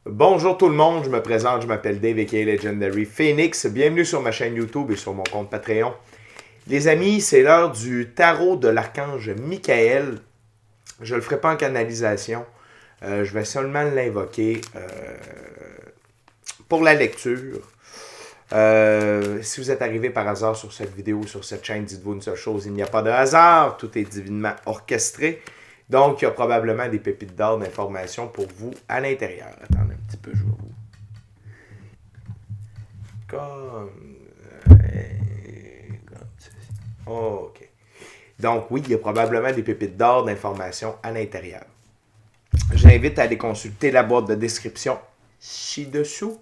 Bonjour tout le monde, je me présente, je m'appelle Dave aka Legendary Phoenix. Bienvenue sur ma chaîne YouTube et sur mon compte Patreon. Les amis, c'est l'heure du tarot de l'archange Michael. Je ne le ferai pas en canalisation. Je vais seulement l'invoquer pour la lecture. Si vous êtes arrivé par hasard sur cette vidéo, sur cette chaîne, dites-vous une seule chose, il n'y a pas de hasard, tout est divinement orchestré. Donc, il y a probablement des pépites d'or d'informations pour vous à l'intérieur. Attendez un petit peu, je vais vous... Comme... OK. Donc, oui, il y a probablement des pépites d'or d'informations à l'intérieur. J'invite à aller consulter la boîte de description ci-dessous.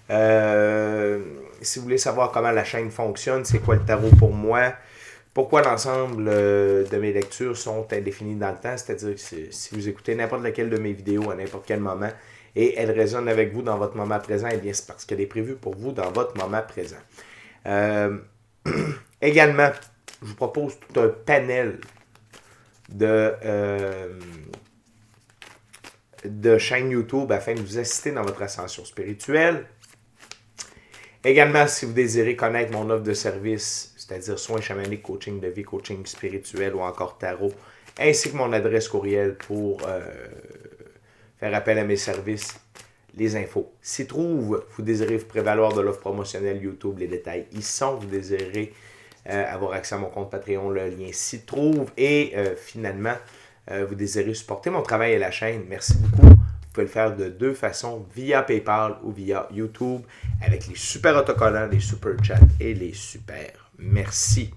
Si vous voulez savoir comment la chaîne fonctionne, c'est quoi le tarot pour moi, pourquoi l'ensemble de mes lectures sont indéfinies dans le temps, c'est-à-dire que si vous écoutez n'importe laquelle de mes vidéos à n'importe quel moment et elle résonne avec vous dans votre moment présent, eh bien c'est parce qu'elle est prévue pour vous dans votre moment présent. Euh, également, je vous propose tout un panel de chaînes YouTube afin de vous assister dans votre ascension spirituelle. Également, si vous désirez connaître mon offre de service, c'est-à-dire soins chamaniques, coaching de vie, coaching spirituel ou encore tarot, ainsi que mon adresse courriel pour faire appel à mes services, les infos s'y trouvent. Vous désirez vous prévaloir de l'offre promotionnelle YouTube, les détails y sont. Vous désirez avoir accès à mon compte Patreon, le lien s'y trouve. Et finalement, vous désirez supporter mon travail et la chaîne, merci beaucoup. Vous pouvez le faire de deux façons, via PayPal ou via YouTube, avec les super autocollants, les super chats et les super merci.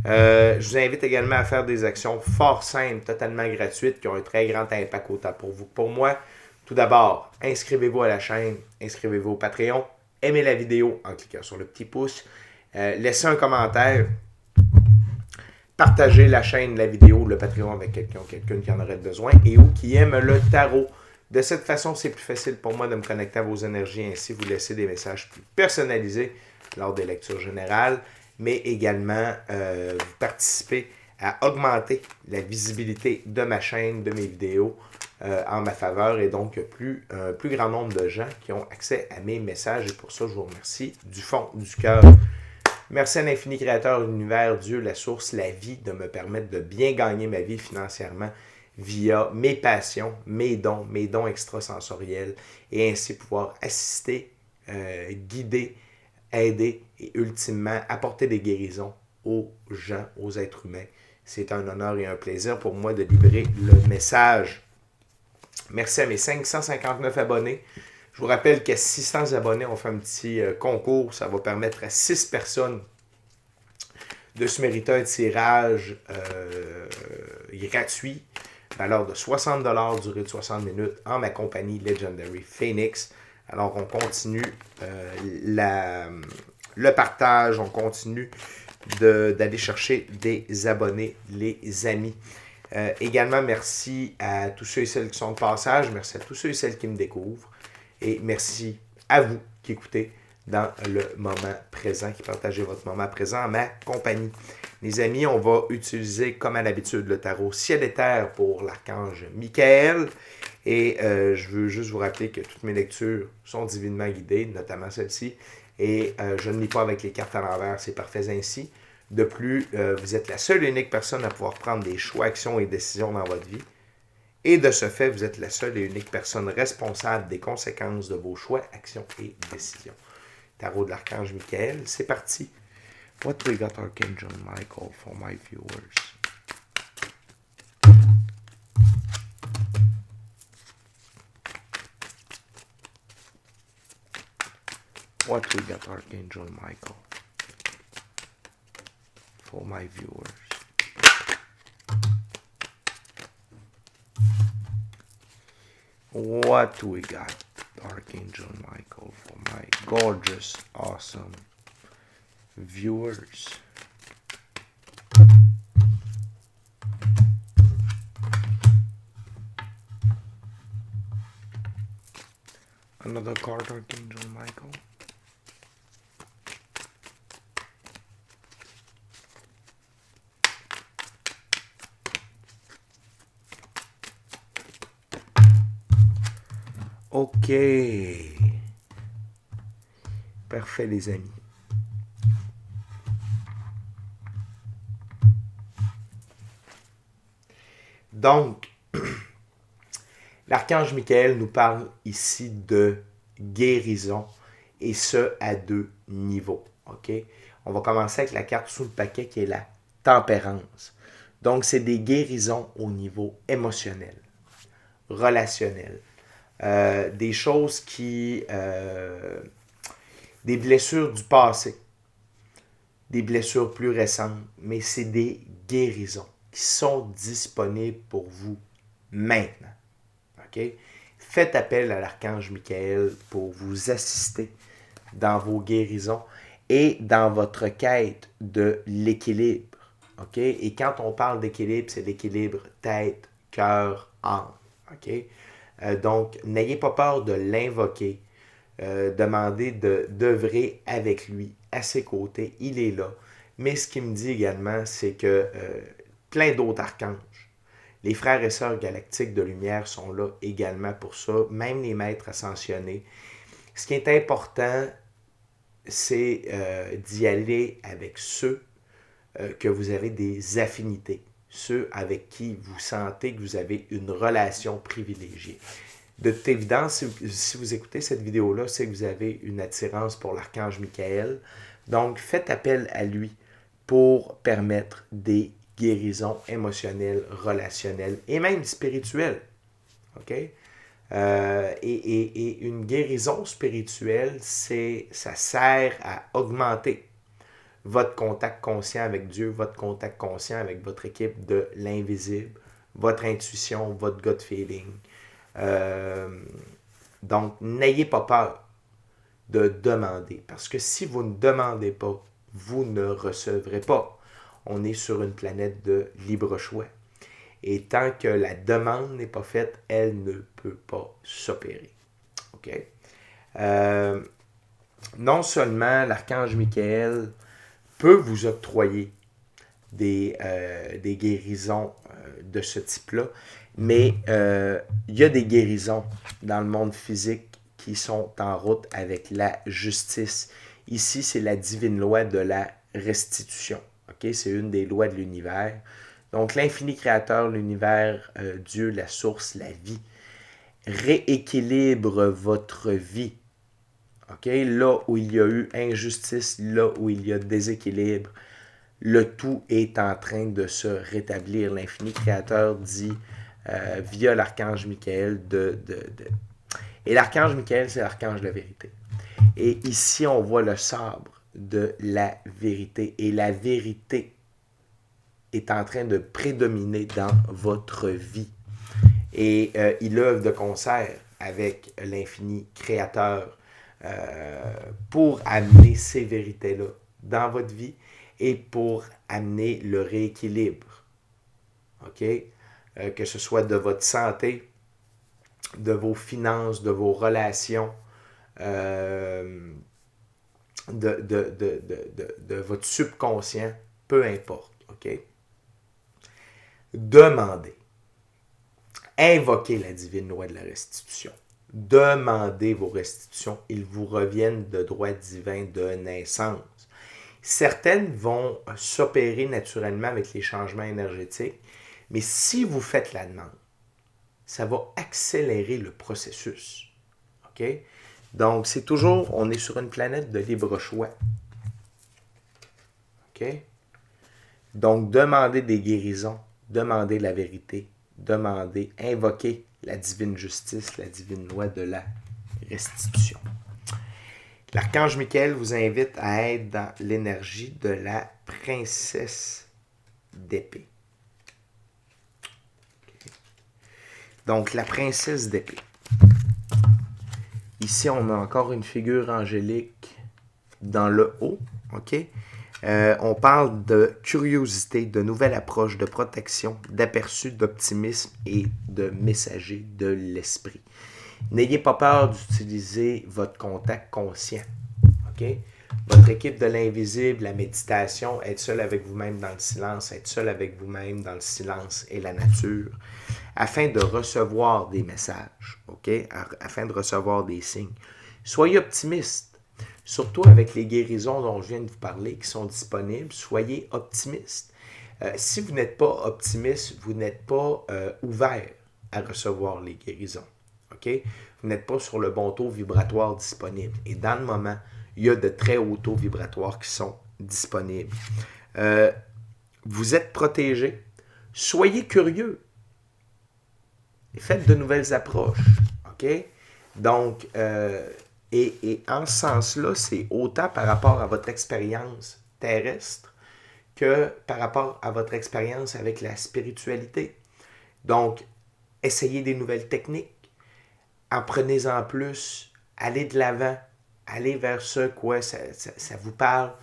Je vous invite également à faire des actions fort simples, totalement gratuites, qui ont un très grand impact autant pour vous que pour moi. Tout d'abord, inscrivez-vous à la chaîne, inscrivez-vous au Patreon, aimez la vidéo en cliquant sur le petit pouce, laissez un commentaire, partagez la chaîne, la vidéo, le Patreon avec quelqu'un qui en aurait besoin et ou qui aime le tarot. De cette façon, c'est plus facile pour moi de me connecter à vos énergies et ainsi vous laisser des messages plus personnalisés lors des lectures générales, mais également vous participer à augmenter la visibilité de ma chaîne, de mes vidéos en ma faveur et donc un plus grand nombre de gens qui ont accès à mes messages et pour ça, je vous remercie du fond du cœur. Merci à l'infini créateur de l'univers, Dieu, la source, la vie, de me permettre de bien gagner ma vie financièrement via mes passions, mes dons extrasensoriels et ainsi pouvoir assister, guider, aider et ultimement apporter des guérisons aux gens, aux êtres humains. C'est un honneur et un plaisir pour moi de livrer le message. Merci à mes 559 abonnés. Je vous rappelle qu'à 600 abonnés, on fait un petit concours. Ça va permettre à 6 personnes de se mériter un tirage gratuit, valeur de 60$, durée de 60 minutes, en ma compagnie Legendary Phoenix. Alors, on continue le partage, on continue d'aller chercher des abonnés, les amis. Également, merci à tous ceux et celles qui sont de passage, merci à tous ceux et celles qui me découvrent, et merci à vous qui écoutez dans le moment présent, qui partagez votre moment présent en ma compagnie. Les amis, on va utiliser comme à l'habitude le tarot ciel et terre pour l'archange Michael. Et je veux juste vous rappeler que toutes mes lectures sont divinement guidées, notamment celle-ci. Et je ne lis pas avec les cartes à l'envers, c'est parfait ainsi. De plus, vous êtes la seule et unique personne à pouvoir prendre des choix, actions et décisions dans votre vie. Et de ce fait, vous êtes la seule et unique personne responsable des conséquences de vos choix, actions et décisions. Tarot de l'archange Michael, c'est parti. What we got Archangel Michael for my viewers? What we got Archangel Michael for my viewers? What we got Archangel Michael for my gorgeous, awesome viewers? Another card, Archangel Michael. OK. Parfait, les amis. Donc, l'archange Michael nous parle ici de guérison, et ce, à 2 niveaux. OK? On va commencer avec la carte sous le paquet qui est la tempérance. Donc, c'est des guérisons au niveau émotionnel, relationnel. Des choses des blessures du passé, des blessures plus récentes, mais c'est des guérisons qui sont disponibles pour vous maintenant. OK? Faites appel à l'archange Michael pour vous assister dans vos guérisons et dans votre quête de l'équilibre. OK? Et quand on parle d'équilibre, c'est l'équilibre tête, cœur, âme. OK? Donc, n'ayez pas peur de l'invoquer. Demandez d'œuvrer avec lui, à ses côtés. Il est là. Mais ce qu'il me dit également, c'est que plein d'autres archanges, les frères et sœurs galactiques de lumière sont là également pour ça, même les maîtres ascensionnés. Ce qui est important, c'est d'y aller avec ceux que vous avez des affinités, ceux avec qui vous sentez que vous avez une relation privilégiée. De toute évidence, si vous écoutez cette vidéo-là, c'est que vous avez une attirance pour l'archange Michael. Donc, faites appel à lui pour permettre des guérisons émotionnelles, relationnelles et même spirituelles. OK? Et une guérison spirituelle, ça sert à augmenter votre contact conscient avec Dieu, votre contact conscient avec votre équipe de l'invisible, votre intuition, votre gut feeling. Donc, n'ayez pas peur de demander, parce que si vous ne demandez pas, vous ne recevrez pas. On est sur une planète de libre choix. Et tant que la demande n'est pas faite, elle ne peut pas s'opérer. OK? Non seulement l'archange Michael peut vous octroyer des guérisons de ce type-là, mais il y a des guérisons dans le monde physique qui sont en route avec la justice. Ici, c'est la divine loi de la restitution. Okay? C'est une des lois de l'univers. Donc, l'infini créateur, l'univers, Dieu, la source, la vie, rééquilibre votre vie. Okay? Là où il y a eu injustice, là où il y a déséquilibre, le tout est en train de se rétablir. L'infini créateur dit via l'archange Michael Et l'archange Michael, c'est l'archange de la vérité. Et ici, on voit le sabre de la vérité. Et la vérité est en train de prédominer dans votre vie. Et il œuvre de concert avec l'infini créateur pour amener ces vérités-là dans votre vie et pour amener le rééquilibre. OK? Que ce soit de votre santé, de vos finances, de vos relations, de votre subconscient, peu importe. OK? Demandez. Invoquez la divine loi de la restitution. Demandez vos restitutions. Ils vous reviennent de droit divin de naissance. Certaines vont s'opérer naturellement avec les changements énergétiques, mais si vous faites la demande, ça va accélérer le processus. OK? Donc, c'est toujours, on est sur une planète de libre choix. OK? Donc, demandez des guérisons, demandez la vérité, demandez, invoquez la divine justice, la divine loi de la restitution. L'archange Michael vous invite à être dans l'énergie de la princesse d'épée. Okay. Donc, la princesse d'épée. Ici, on a encore une figure angélique dans le haut. OK? On parle de curiosité, de nouvelles approches, de protection, d'aperçu, d'optimisme et de messager de l'esprit. N'ayez pas peur d'utiliser votre contact conscient. OK? Votre équipe de l'invisible, la méditation, être seul avec vous-même dans le silence, être seul avec vous-même dans le silence et la nature. afin de recevoir des messages, OK? Afin de recevoir des signes. Soyez optimiste, surtout avec les guérisons dont je viens de vous parler qui sont disponibles. Soyez optimiste. Si vous n'êtes pas optimiste, vous n'êtes pas ouvert à recevoir les guérisons, OK? Vous n'êtes pas sur le bon taux vibratoire disponible. Et dans le moment, il y a de très hauts taux vibratoires qui sont disponibles. Vous êtes protégé. Soyez curieux. Faites de nouvelles approches. OK? Donc, et en ce sens-là, c'est autant par rapport à votre expérience terrestre que par rapport à votre expérience avec la spiritualité. Donc, essayez des nouvelles techniques. Apprenez-en plus. Allez de l'avant. Allez vers ce quoi ça vous parle.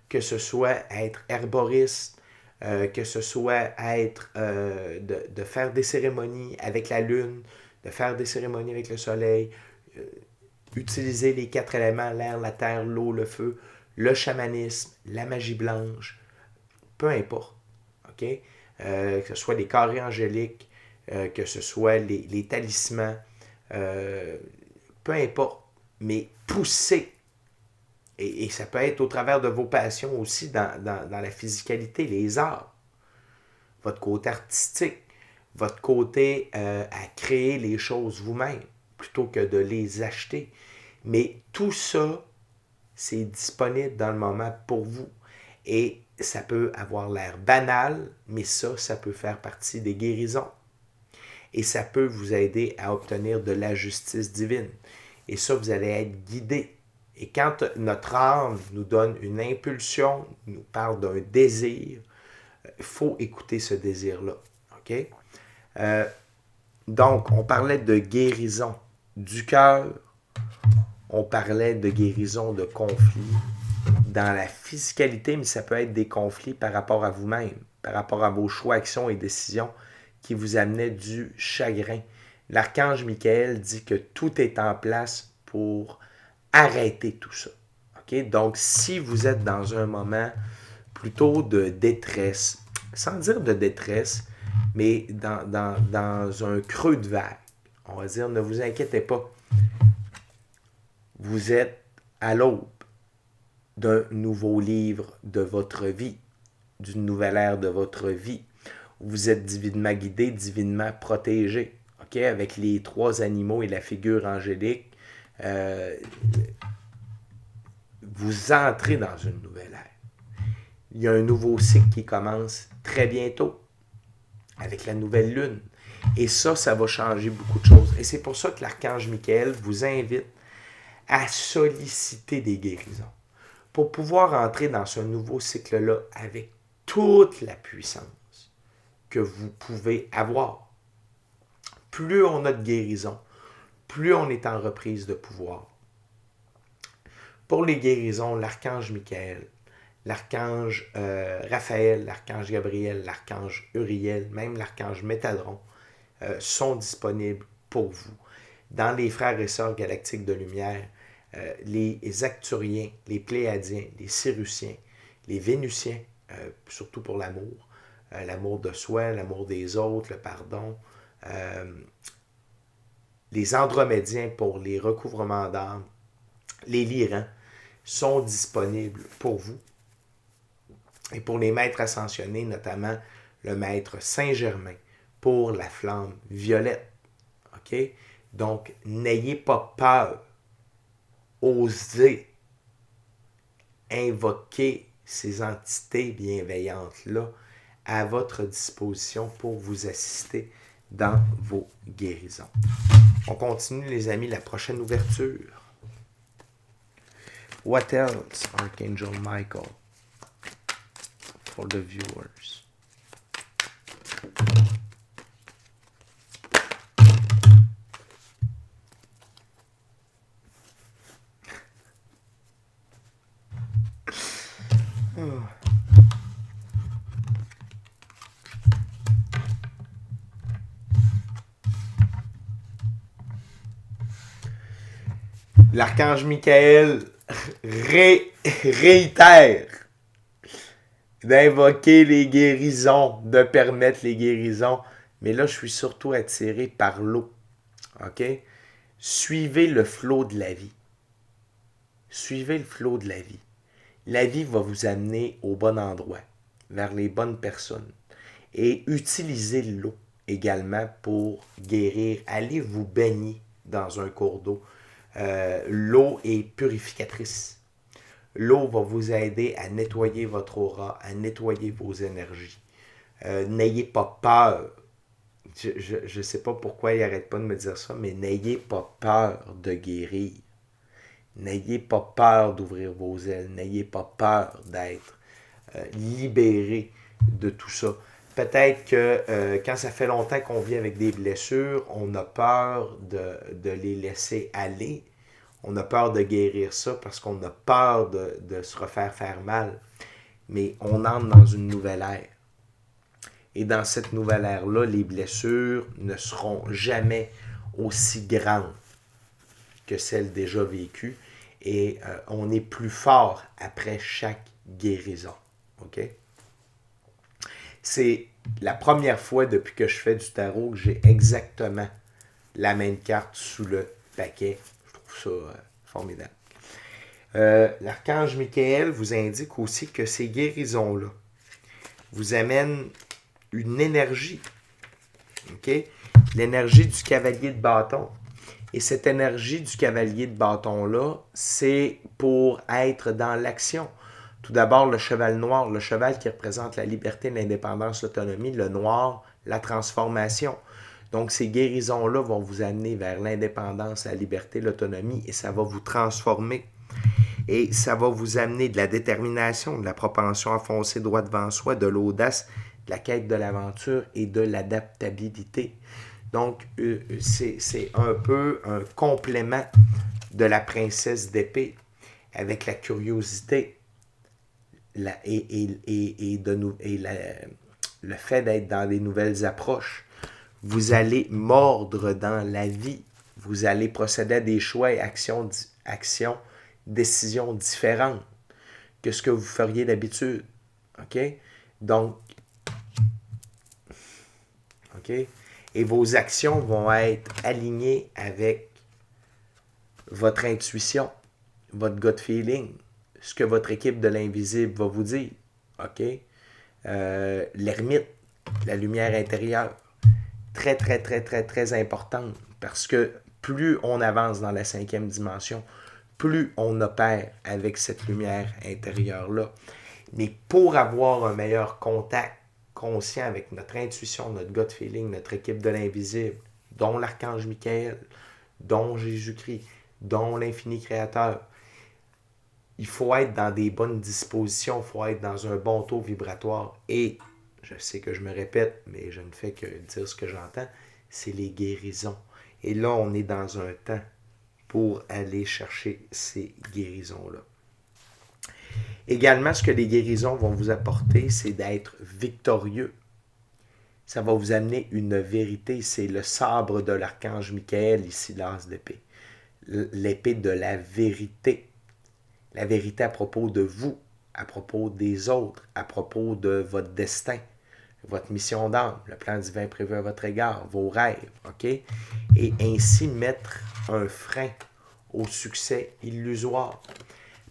Que ce soit être herboriste, que ce soit être de faire des cérémonies avec la lune, de faire des cérémonies avec le soleil, utiliser les 4 éléments, l'air, la terre, l'eau, le feu, le chamanisme, la magie blanche, peu importe. OK? Que ce soit les carrés angéliques, que ce soit les talismans, peu importe, mais poussez. Et ça peut être au travers de vos passions aussi dans la physicalité, les arts, votre côté artistique, votre côté à créer les choses vous-même plutôt que de les acheter. Mais tout ça, c'est disponible dans le moment pour vous. Et ça peut avoir l'air banal, mais ça peut faire partie des guérisons. Et ça peut vous aider à obtenir de la justice divine. Et ça, vous allez être guidé. Et quand notre âme nous donne une impulsion, nous parle d'un désir, il faut écouter ce désir-là. OK? Donc, on parlait de guérison du cœur, on parlait de guérison de conflits dans la physicalité, mais ça peut être des conflits par rapport à vous-même, par rapport à vos choix, actions et décisions qui vous amenaient du chagrin. L'archange Michael dit que tout est en place pour arrêter tout ça. Okay? Donc, si vous êtes dans un moment plutôt de détresse, sans dire de détresse, mais dans un creux de vague, on va dire, ne vous inquiétez pas. Vous êtes à l'aube d'un nouveau livre de votre vie, d'une nouvelle ère de votre vie. Vous êtes divinement guidé, divinement protégé. Okay? Avec les 3 animaux et la figure angélique, vous entrez dans une nouvelle ère. Il y a un nouveau cycle qui commence très bientôt avec la nouvelle lune. Et ça va changer beaucoup de choses. Et c'est pour ça que l'archange Michael vous invite à solliciter des guérisons pour pouvoir entrer dans ce nouveau cycle-là avec toute la puissance que vous pouvez avoir. Plus on a de guérison, plus on est en reprise de pouvoir. Pour les guérisons, l'archange Michael, l'archange Raphaël, l'archange Gabriel, l'archange Uriel, même l'archange Métadron sont disponibles pour vous. Dans les frères et sœurs galactiques de lumière, les Acturiens, les Pléiadiens, les Cérusiens, les Vénusiens, surtout pour l'amour, l'amour de soi, l'amour des autres, le pardon, les Andromédiens pour les recouvrements d'âme, les Lyrans sont disponibles pour vous. Et pour les maîtres ascensionnés, notamment le maître Saint-Germain pour la flamme violette. OK? Donc, n'ayez pas peur. Osez invoquer ces entités bienveillantes-là à votre disposition pour vous assister dans vos guérisons. On continue, les amis, la prochaine ouverture. What else, Archangel Michael, for the viewers? L'archange Michael réitère d'invoquer les guérisons, de permettre les guérisons Mais là, je suis surtout attiré par l'eau. OK? Suivez le flot de la vie. Suivez le flot de la vie. La vie va vous amener au bon endroit, vers les bonnes personnes. Et utilisez l'eau également pour guérir. Allez vous baigner dans un cours d'eau. L'eau est purificatrice. L'eau va vous aider à nettoyer votre aura, à nettoyer vos énergies. N'ayez pas peur. Je ne sais pas pourquoi il n'arrête pas de me dire ça, mais n'ayez pas peur de guérir. N'ayez pas peur d'ouvrir vos ailes. N'ayez pas peur d'être libéré de tout ça. Peut-être que quand ça fait longtemps qu'on vit avec des blessures, on a peur de les laisser aller. On a peur de guérir ça parce qu'on a peur de se refaire faire mal. Mais on entre dans une nouvelle ère. Et dans cette nouvelle ère-là, les blessures ne seront jamais aussi grandes que celles déjà vécues. Et on est plus fort après chaque guérison. OK? C'est la première fois depuis que je fais du tarot que j'ai exactement la même carte sous le paquet. Je trouve ça formidable. L'archange Michael vous indique aussi que ces guérisons-là vous amènent une énergie. OK? L'énergie du cavalier de bâton. Et cette énergie du cavalier de bâton-là, c'est pour être dans l'action. Tout d'abord, le cheval noir, le cheval qui représente la liberté, l'indépendance, l'autonomie, le noir, la transformation. Donc, ces guérisons-là vont vous amener vers l'indépendance, la liberté, l'autonomie, et ça va vous transformer. Et ça va vous amener de la détermination, de la propension à foncer droit devant soi, de l'audace, de la quête de l'aventure et de l'adaptabilité. Donc, c'est un peu un complément de la princesse d'épée avec la curiosité le fait d'être dans des nouvelles approches. Vous allez mordre dans la vie. Vous allez procéder à des choix et actions, décisions différentes que ce que vous feriez d'habitude. OK? Donc, OK? Et vos actions vont être alignées avec votre intuition, votre gut feeling, ce que votre équipe de l'invisible va vous dire. OK? L'ermite, la lumière intérieure, très, très, très, très, très importante parce que plus on avance dans la 5e dimension, plus on opère avec cette lumière intérieure-là. Mais pour avoir un meilleur contact conscient avec notre intuition, notre gut feeling, notre équipe de l'invisible, dont l'archange Michael, dont Jésus-Christ, dont l'infini créateur, il faut être dans des bonnes dispositions, il faut être dans un bon taux vibratoire. Et, je sais que je me répète, mais je ne fais que dire ce que j'entends, c'est les guérisons. Et là, on est dans un temps pour aller chercher ces guérisons-là. Également, ce que les guérisons vont vous apporter, c'est d'être victorieux. Ça va vous amener une vérité. C'est le sabre de l'archange Michael, ici, l'as d'épée. L'épée de la vérité. La vérité à propos de vous, à propos des autres, à propos de votre destin, votre mission d'âme, le plan divin prévu à votre égard, vos rêves, OK? Et ainsi mettre un frein au succès illusoire.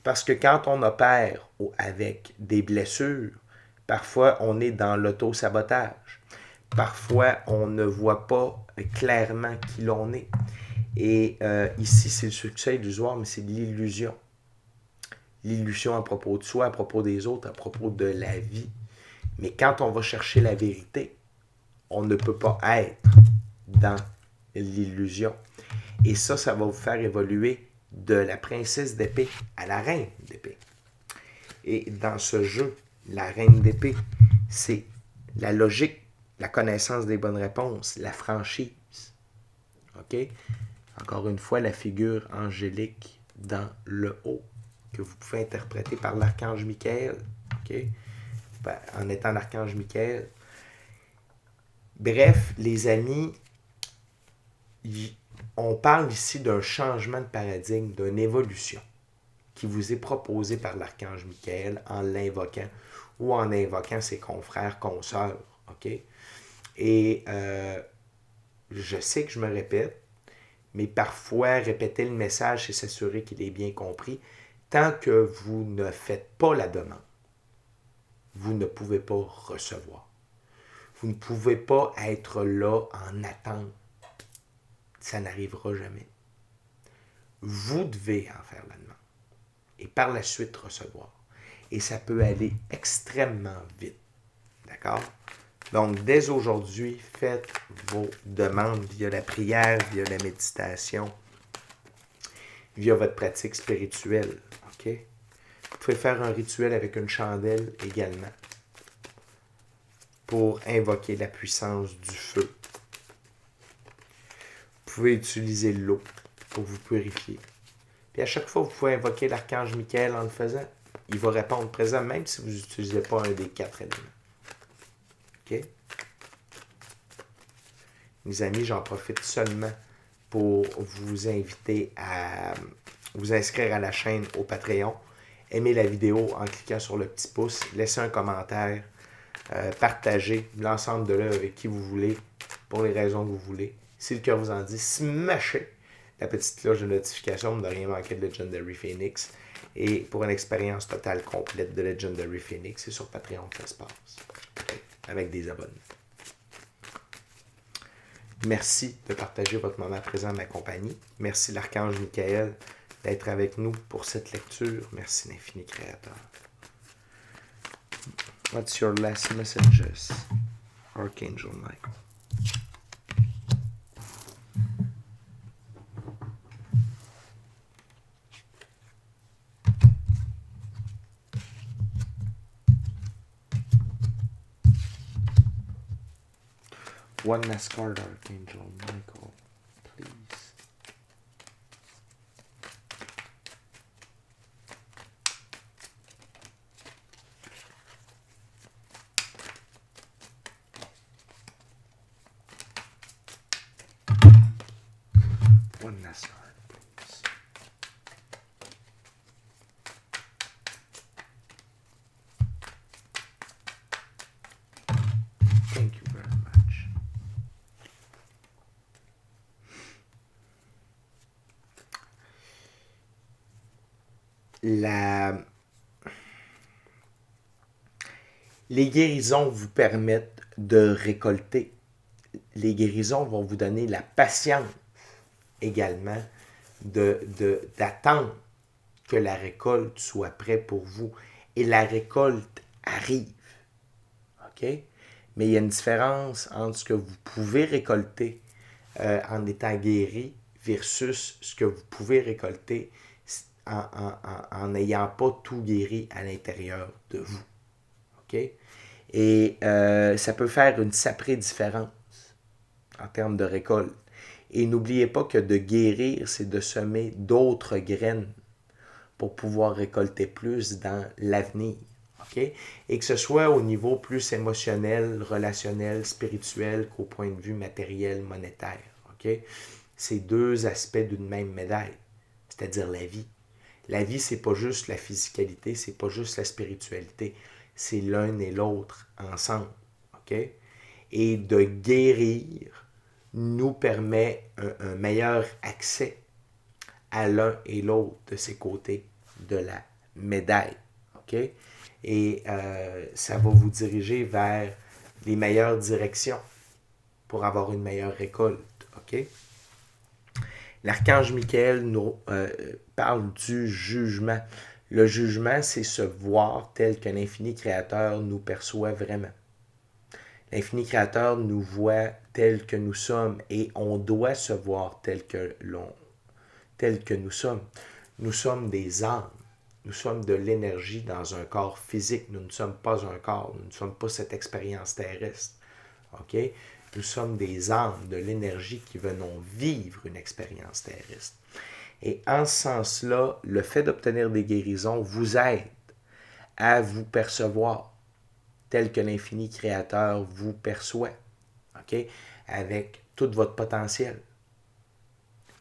Parce que quand on opère avec des blessures, parfois on est dans l'auto-sabotage. Parfois on ne voit pas clairement qui l'on est. Et ici, c'est le succès illusoire, mais c'est de l'illusion. L'illusion à propos de soi, à propos des autres, à propos de la vie. Mais quand on va chercher la vérité, on ne peut pas être dans l'illusion. Et ça va vous faire évoluer de la princesse d'épée à la reine d'épée. Et dans ce jeu, la reine d'épée, c'est la logique, la connaissance des bonnes réponses, la franchise. OK? Encore une fois, la figure angélique dans le haut, que vous pouvez interpréter par l'archange Michael. OK? En étant l'archange Michael. Bref, les amis, on parle ici d'un changement de paradigme, d'une évolution qui vous est proposée par l'archange Michael en l'invoquant ou en invoquant ses confrères, consoeurs. OK? Et je sais que je me répète, mais parfois, répéter le message, c'est s'assurer qu'il est bien compris. Tant que vous ne faites pas la demande, vous ne pouvez pas recevoir. Vous ne pouvez pas être là en attente. Ça n'arrivera jamais. Vous devez en faire la demande et par la suite recevoir. Et ça peut aller extrêmement vite. D'accord? Donc, dès aujourd'hui, faites vos demandes via la prière, via la méditation, via votre pratique spirituelle. OK? Vous pouvez faire un rituel avec une chandelle également pour invoquer la puissance du feu. Vous pouvez utiliser l'eau pour vous purifier. Puis à chaque fois, vous pouvez invoquer l'archange Michael en le faisant. Il va répondre présent même si vous n'utilisez pas un des 4 éléments. OK? Mes amis, j'en profite seulement pour vous inviter à vous inscrire à la chaîne au Patreon. Aimez la vidéo en cliquant sur le petit pouce. Laissez un commentaire. Partagez l'ensemble de l'œuvre avec qui vous voulez, pour les raisons que vous voulez. Si le cœur vous en dit, smashez la petite cloche de notification pour ne rien manquer de Legendary Phoenix. Et pour une expérience totale complète de Legendary Phoenix, c'est sur Patreon que ça se passe. Okay? Avec des abonnés. Merci de partager votre moment présent de ma compagnie. Merci l'Archange Michael d'être avec nous pour cette lecture. Merci l'infini Créateur. What's your last messages, Archangel Michael? One last card, Archangel Michael, please. One last card, please. Thank you very much. Les guérisons vous permettent de récolter. Les guérisons vont vous donner la patience également d'attendre que la récolte soit prête pour vous. Et la récolte arrive. OK? Mais il y a une différence entre ce que vous pouvez récolter en étant guéri versus ce que vous pouvez récolter en n'ayant pas tout guéri à l'intérieur de vous. OK? Et ça peut faire une sacrée différence en termes de récolte. Et n'oubliez pas que de guérir, c'est de semer d'autres graines pour pouvoir récolter plus dans l'avenir. Okay? Et que ce soit au niveau plus émotionnel, relationnel, spirituel qu'au point de vue matériel, monétaire. Okay? C'est deux aspects d'une même médaille, c'est-à-dire la vie. La vie, c'est pas juste la physicalité, c'est pas juste la spiritualité, c'est l'un et l'autre ensemble. Okay? Et de guérir nous permet un meilleur accès à l'un et l'autre de ces côtés de la médaille. Okay? Et ça va vous diriger vers les meilleures directions pour avoir une meilleure récolte. Okay? L'archange Michael nous parle du jugement. Le jugement, c'est se voir tel que l'infini créateur nous perçoit vraiment. L'infini créateur nous voit tel que nous sommes et on doit se voir tel que nous sommes. Nous sommes des âmes. Nous sommes de l'énergie dans un corps physique. Nous ne sommes pas un corps. Nous ne sommes pas cette expérience terrestre. Okay? Nous sommes des âmes de l'énergie qui venons vivre une expérience terrestre. Et en ce sens-là, le fait d'obtenir des guérisons vous aide à vous percevoir tel que l'infini créateur vous perçoit, okay? Avec tout votre potentiel,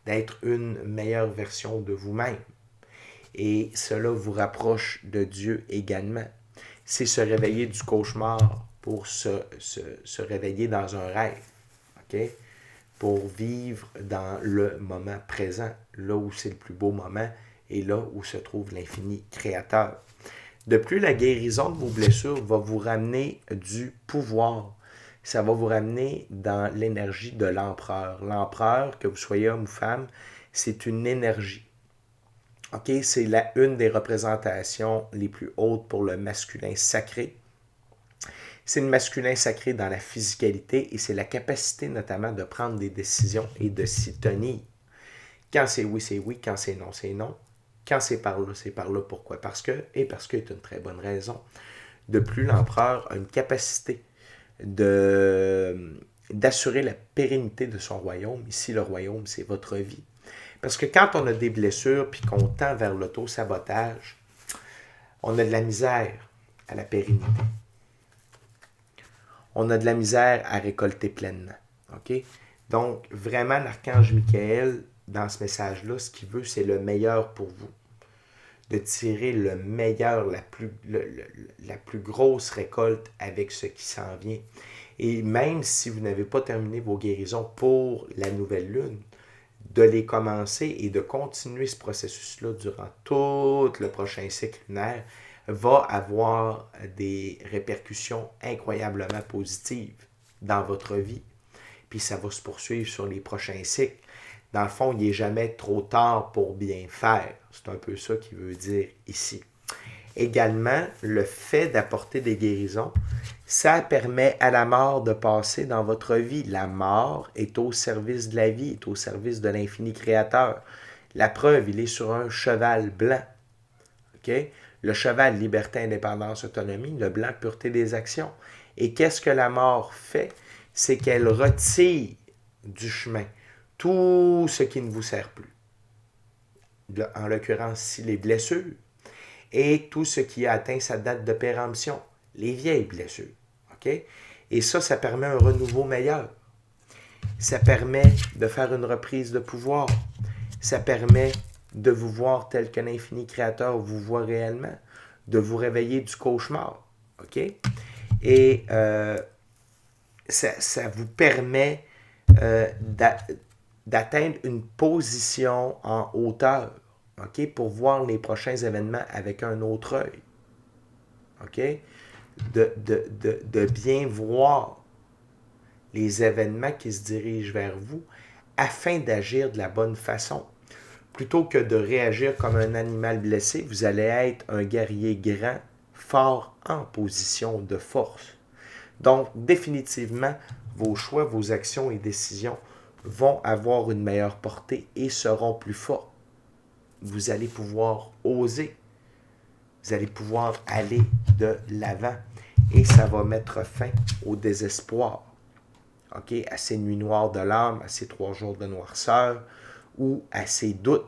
d'être une meilleure version de vous-même. Et cela vous rapproche de Dieu également. C'est se réveiller du cauchemar pour se réveiller dans un rêve. OK? Pour vivre dans le moment présent, là où c'est le plus beau moment et là où se trouve l'infini créateur. De plus, la guérison de vos blessures va vous ramener du pouvoir. Ça va vous ramener dans l'énergie de l'empereur. L'empereur, que vous soyez homme ou femme, c'est une énergie. OK? C'est une des représentations les plus hautes pour le masculin sacré. C'est le masculin sacré dans la physicalité et c'est la capacité notamment de prendre des décisions et de s'y tenir. Quand c'est oui, c'est oui. Quand c'est non, c'est non. Quand c'est par là, c'est par là. Pourquoi? Parce que, et parce qu'il y a une très bonne raison. De plus, l'empereur a une capacité d'assurer la pérennité de son royaume. Ici, le royaume, c'est votre vie. Parce que quand on a des blessures puis qu'on tend vers l'auto-sabotage, on a de la misère à la pérennité. On a de la misère à récolter pleinement. OK? Donc, vraiment, l'archange Michael, dans ce message-là, ce qu'il veut, c'est le meilleur pour vous. De tirer le meilleur, la plus grosse récolte avec ce qui s'en vient. Et même si vous n'avez pas terminé vos guérisons pour la nouvelle lune, de les commencer et de continuer ce processus-là durant tout le prochain cycle lunaire va avoir des répercussions incroyablement positives dans votre vie. Puis ça va se poursuivre sur les prochains cycles. Dans le fond, il n'est jamais trop tard pour bien faire. C'est un peu ça qu'il veut dire ici. Également, le fait d'apporter des guérisons, ça permet à la mort de passer dans votre vie. La mort est au service de la vie, est au service de l'infini créateur. La preuve, il est sur un cheval blanc. Okay? Le cheval, liberté, indépendance, autonomie. Le blanc, pureté des actions. Et qu'est-ce que la mort fait? C'est qu'elle retire du chemin tout ce qui ne vous sert plus. En l'occurrence, ici, les blessures. Et tout ce qui a atteint sa date de péremption, les vieilles blessures. Okay? Et ça permet un renouveau meilleur. Ça permet de faire une reprise de pouvoir. Ça permet de vous voir tel que l'infini créateur vous voit réellement, de vous réveiller du cauchemar. Okay? Et ça vous permet d'atteindre une position en hauteur. Okay, pour voir les prochains événements avec un autre œil. Okay? De bien voir les événements qui se dirigent vers vous afin d'agir de la bonne façon. Plutôt que de réagir comme un animal blessé, vous allez être un guerrier grand, fort en position de force. Donc, définitivement, vos choix, vos actions et décisions vont avoir une meilleure portée et seront plus forts. Vous allez pouvoir oser. Vous allez pouvoir aller de l'avant. Et ça va mettre fin au désespoir. Okay? À ces nuits noires de l'âme, à ces 3 jours de noirceur, ou à ces doutes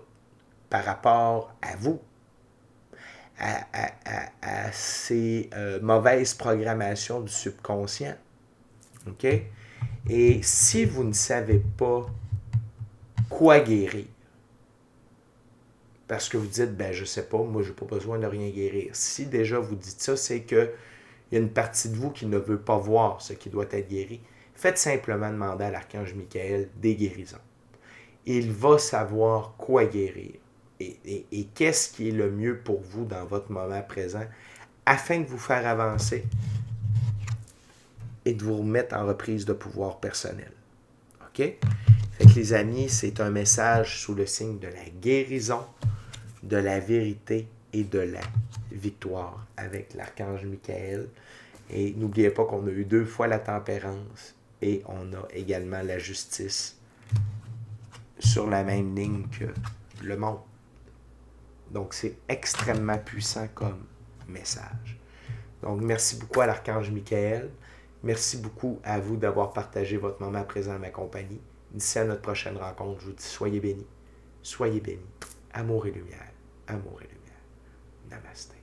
par rapport à vous, à ces mauvaises programmations du subconscient. Okay? Et si vous ne savez pas quoi guérir, parce que vous dites, ben je sais pas, moi j'ai pas besoin de rien guérir. Si déjà vous dites ça, c'est qu'il y a une partie de vous qui ne veut pas voir ce qui doit être guéri. Faites simplement demander à l'archange Michael des guérisons. Il va savoir quoi guérir et qu'est-ce qui est le mieux pour vous dans votre moment présent afin de vous faire avancer et de vous remettre en reprise de pouvoir personnel. OK? Fait que les amis, c'est un message sous le signe de la guérison, de la vérité et de la victoire avec l'archange Michael. Et n'oubliez pas qu'on a eu 2 fois la tempérance et on a également la justice sur la même ligne que le monde. Donc, c'est extrêmement puissant comme message. Donc, merci beaucoup à l'archange Michael. Merci beaucoup à vous d'avoir partagé votre moment présent à ma compagnie. D'ici à notre prochaine rencontre, je vous dis soyez bénis. Soyez bénis. Amour et lumière. Amour et lumière. Namasté.